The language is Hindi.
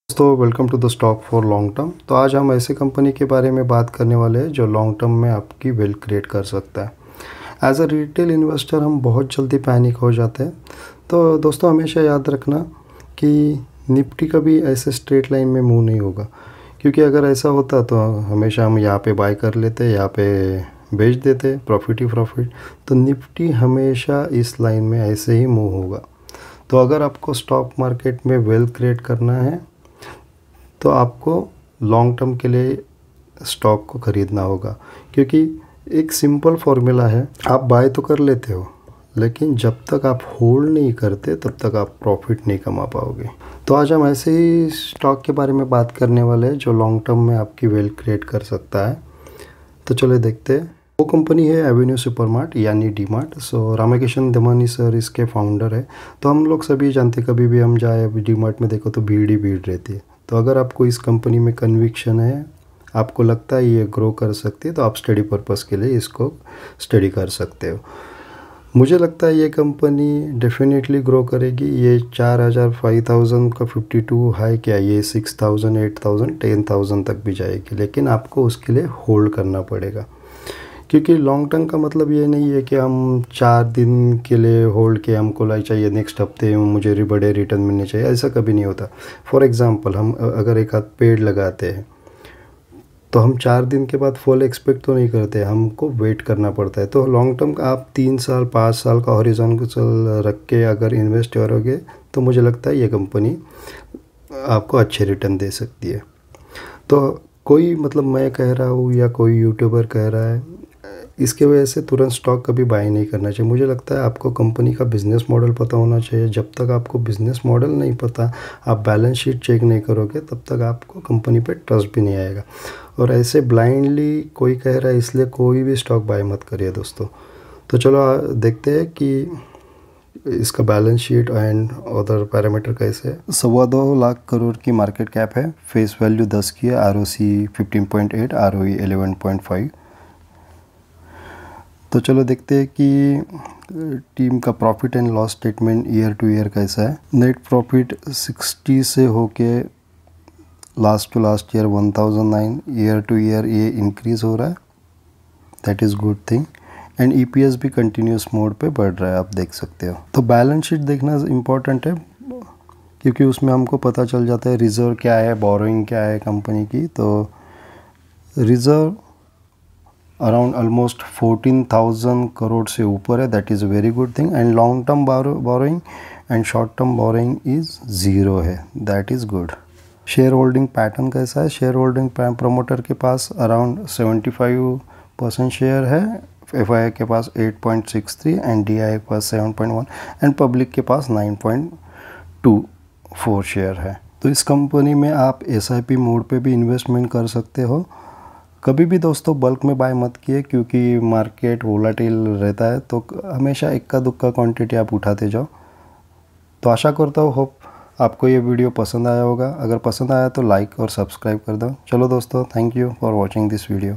दोस्तों welcome to the stock for long term. तो आज हम ऐसे कंपनी के बारे में बात करने वाले हैं जो लॉन्ग टर्म में आपकी वेल्थ क्रिएट कर सकता है। एज अ रिटेल इन्वेस्टर हम बहुत जल्दी पैनिक हो जाते हैं। तो दोस्तों हमेशा याद रखना कि निफ्टी कभी ऐसे स्ट्रेट लाइन में मूव नहीं होगा, क्योंकि अगर ऐसा होता तो हमेशा हम यहाँ पे बाय कर लेते, यहाँ पे बेच देते, प्रॉफिट ही प्रॉफिट। तो निफ्टी हमेशा इस लाइन में ऐसे ही मूव होगा। तो अगर आपको स्टॉक मार्केट में वेल्थ क्रिएट करना है तो आपको लॉन्ग टर्म के लिए स्टॉक को ख़रीदना होगा, क्योंकि एक सिंपल फॉर्मूला है। आप बाय तो कर लेते हो, लेकिन जब तक आप होल्ड नहीं करते तब तक आप प्रॉफिट नहीं कमा पाओगे। तो आज हम ऐसे ही स्टॉक के बारे में बात करने वाले हैं जो लॉन्ग टर्म में आपकी वेल्थ क्रिएट कर सकता है। तो चलो देखते हैं। वो कंपनी है एवेन्यू सुपरमार्ट यानी डी मार्ट। सो रामकिशन दमानी सर इसके फाउंडर है। तो हम लोग सभी जानते, कभी भी हम जाए डी मार्ट में देखो तो भीड़ ही भीड़ रहती है। तो अगर आपको इस कंपनी में कन्विक्शन है, आपको लगता है ये ग्रो कर सकती है, तो आप स्टडी पर्पस के लिए इसको स्टडी कर सकते हो। मुझे लगता है ये कंपनी डेफिनेटली ग्रो करेगी। ये 4000 5000 का 52 हाई क्या, ये 6000 8000 10,000 तक भी जाएगी, लेकिन आपको उसके लिए होल्ड करना पड़ेगा। क्योंकि लॉन्ग टर्म का मतलब ये नहीं है कि हम 4 दिन के लिए होल्ड के हमको लाइक चाहिए नेक्स्ट हफ्ते मुझे बड़े रिटर्न मिलने चाहिए, ऐसा कभी नहीं होता। फॉर एग्ज़ाम्पल हम अगर एक आध पेड़ लगाते हैं तो हम 4 दिन के बाद फॉल एक्सपेक्ट तो नहीं करते, हमको वेट करना पड़ता है। तो लॉन्ग टर्म का आप 3 साल 5 साल का हॉरिजॉन्टल रख के अगर इन्वेस्ट करोगे तो मुझे लगता है ये कंपनी आपको अच्छे रिटर्न दे सकती है। तो कोई मतलब मैं कह रहा हूँ या कोई यूट्यूबर कह रहा है, इसके वजह से तुरंत स्टॉक कभी बाय नहीं करना चाहिए। मुझे लगता है आपको कंपनी का बिज़नेस मॉडल पता होना चाहिए। जब तक आपको बिज़नेस मॉडल नहीं पता, आप बैलेंस शीट चेक नहीं करोगे, तब तक आपको कंपनी पे ट्रस्ट भी नहीं आएगा। और ऐसे ब्लाइंडली कोई कह रहा है इसलिए कोई भी स्टॉक बाय मत करिए दोस्तों। तो चलो देखते हैं कि इसका balance sheet and other parameter कैसे है। 2.25 लाख करोड़ की मार्केट कैप है, फेस वैल्यू 10 की है, ROC 15.8, ROE 11.5। तो चलो देखते हैं कि टीम का profit and loss statement year to year कैसा है। नेट प्रॉफिट 60 से होके last to last year 1009, year to year ये इंक्रीज़ हो रहा है, that is good thing. And EPS भी कंटिन्यूस मोड पे बढ़ रहा है, आप देख सकते हो। तो बैलेंस शीट देखना इम्पॉर्टेंट है, क्योंकि उसमें हमको पता चल जाता है रिज़र्व क्या है, बोरोइंग क्या है कंपनी की। तो रिज़र्व अराउंड ऑलमोस्ट 14,000 करोड़ से ऊपर है, that is a very good thing. And long term borrowing and short term borrowing is 0 है, that is good. Share holding pattern कैसा है? शेयर होल्डिंग प्रमोटर के पास अराउंड 75% शेयर है, FII के पास 8.63 एंड DII के पास 7.1 एंड पब्लिक के पास 9.24 शेयर है। तो इस कंपनी में आप SIP मोड पे भी इन्वेस्टमेंट कर सकते हो। कभी भी दोस्तों बल्क में बाय मत किए, क्योंकि मार्केट वोलाटिल रहता है, तो हमेशा इक्का दुक्का क्वांटिटी आप उठाते जाओ। तो आशा करता हूँ होप आपको ये वीडियो पसंद आया होगा। अगर पसंद आया तो लाइक और सब्सक्राइब कर दो। चलो दोस्तों, thank you for watching this video.